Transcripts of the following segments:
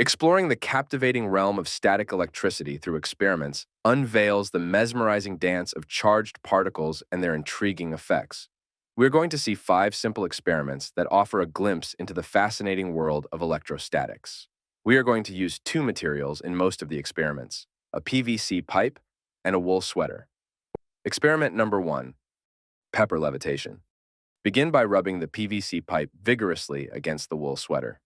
Exploring the captivating realm of static electricity through experiments unveils the mesmerizing dance of charged particles and their intriguing effects. We're going to see 5 simple experiments that offer a glimpse into the fascinating world of electrostatics. We are going to use 2 materials in most of the experiments, a PVC pipe and a wool sweater. Experiment number 1, pepper levitation. Begin by rubbing the PVC pipe vigorously against the wool sweater.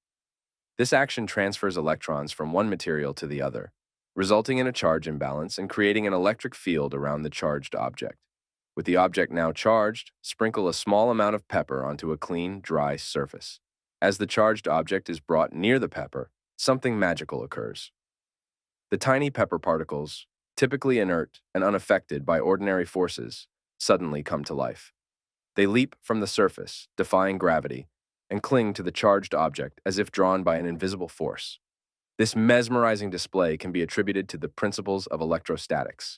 This action transfers electrons from one material to the other, resulting in a charge imbalance and creating an electric field around the charged object. With the object now charged, sprinkle a small amount of pepper onto a clean, dry surface. As the charged object is brought near the pepper, something magical occurs. The tiny pepper particles, typically inert and unaffected by ordinary forces, suddenly come to life. They leap from the surface, defying gravity, and cling to the charged object as if drawn by an invisible force. This mesmerizing display can be attributed to the principles of electrostatics.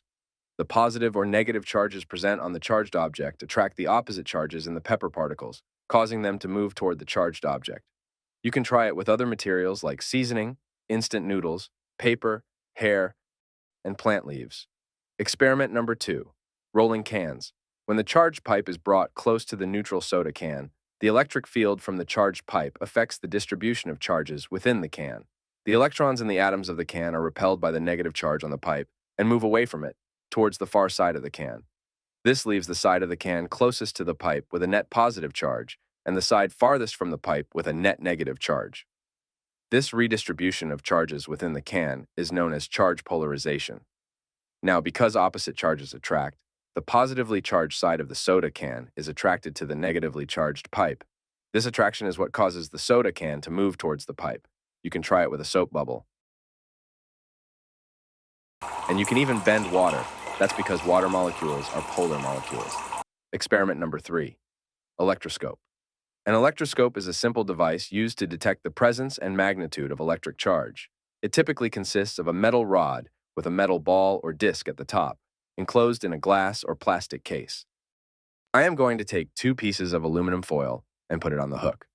The positive or negative charges present on the charged object attract the opposite charges in the pepper particles, causing them to move toward the charged object. You can try it with other materials like seasoning, instant noodles, paper, hair, and plant leaves. Experiment number 2, rolling cans. When the charged pipe is brought close to the neutral soda can, the electric field from the charged pipe affects the distribution of charges within the can. The electrons in the atoms of the can are repelled by the negative charge on the pipe and move away from it, towards the far side of the can. This leaves the side of the can closest to the pipe with a net positive charge, and the side farthest from the pipe with a net negative charge. This redistribution of charges within the can is known as charge polarization. Now, because opposite charges attract, the positively charged side of the soda can is attracted to the negatively charged pipe. This attraction is what causes the soda can to move towards the pipe. You can try it with a soap bubble. And you can even bend water. That's because water molecules are polar molecules. Experiment number 3, electroscope. An electroscope is a simple device used to detect the presence and magnitude of electric charge. It typically consists of a metal rod with a metal ball or disc at the top, enclosed in a glass or plastic case. I am going to take 2 pieces of aluminum foil and put it on the hook.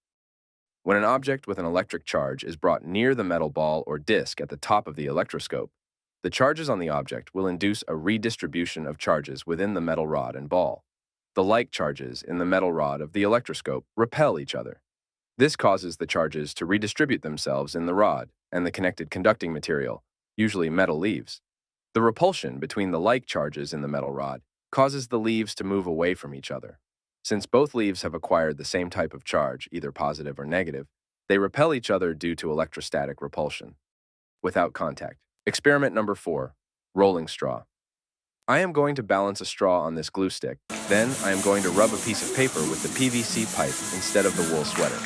When an object with an electric charge is brought near the metal ball or disc at the top of the electroscope, the charges on the object will induce a redistribution of charges within the metal rod and ball. The like charges in the metal rod of the electroscope repel each other. This causes the charges to redistribute themselves in the rod and the connected conducting material, usually metal leaves. The repulsion between the like charges in the metal rod causes the leaves to move away from each other. Since both leaves have acquired the same type of charge, either positive or negative, they repel each other due to electrostatic repulsion. Without contact. Experiment number 4, rolling straw. I am going to balance a straw on this glue stick. Then I am going to rub a piece of paper with the PVC pipe instead of the wool sweater.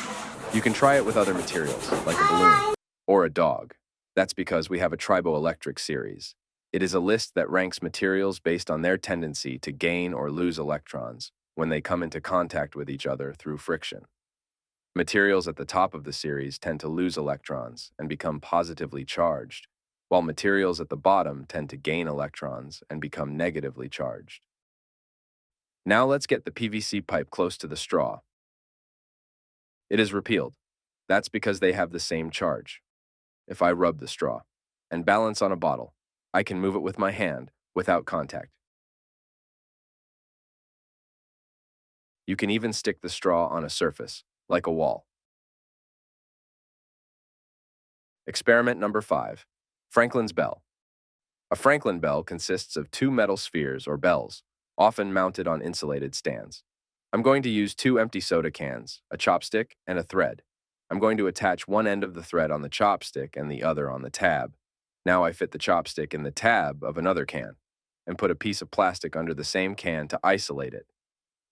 You can try it with other materials, like a balloon or a dog. That's because we have a triboelectric series. It is a list that ranks materials based on their tendency to gain or lose electrons when they come into contact with each other through friction. Materials at the top of the series tend to lose electrons and become positively charged, while materials at the bottom tend to gain electrons and become negatively charged. Now let's get the PVC pipe close to the straw. It is repelled. That's because they have the same charge. If I rub the straw and balance on a bottle, I can move it with my hand without contact. You can even stick the straw on a surface, like a wall. Experiment number 5, Franklin's bell. A Franklin bell consists of 2 metal spheres or bells, often mounted on insulated stands. I'm going to use 2 empty soda cans, a chopstick, and a thread. I'm going to attach one end of the thread on the chopstick and the other on the tab. Now I fit the chopstick in the tab of another can and put a piece of plastic under the same can to isolate it.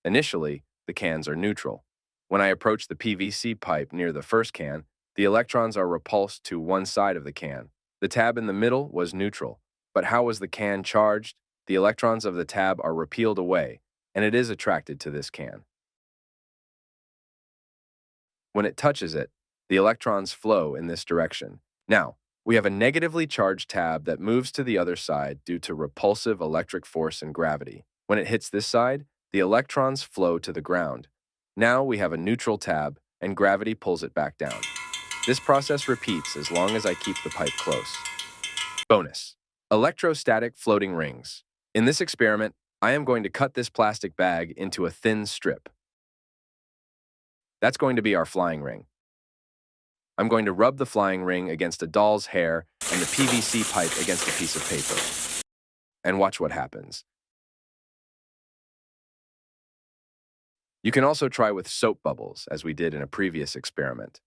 Initially, the cans are neutral. When I approach the PVC pipe near the first can, the electrons are repulsed to one side of the can. The tab in the middle was neutral, but how was the can charged? The electrons of the tab are repelled away, and it is attracted to this can. When it touches it, the electrons flow in this direction. Now, we have a negatively charged tab that moves to the other side due to repulsive electric force and gravity. When it hits this side, the electrons flow to the ground. Now we have a neutral tab, and gravity pulls it back down. This process repeats as long as I keep the pipe close. Bonus: electrostatic floating rings. In this experiment, I am going to cut this plastic bag into a thin strip. That's going to be our flying ring. I'm going to rub the flying ring against a doll's hair and the PVC pipe against a piece of paper. And watch what happens. You can also try with soap bubbles, as we did in a previous experiment.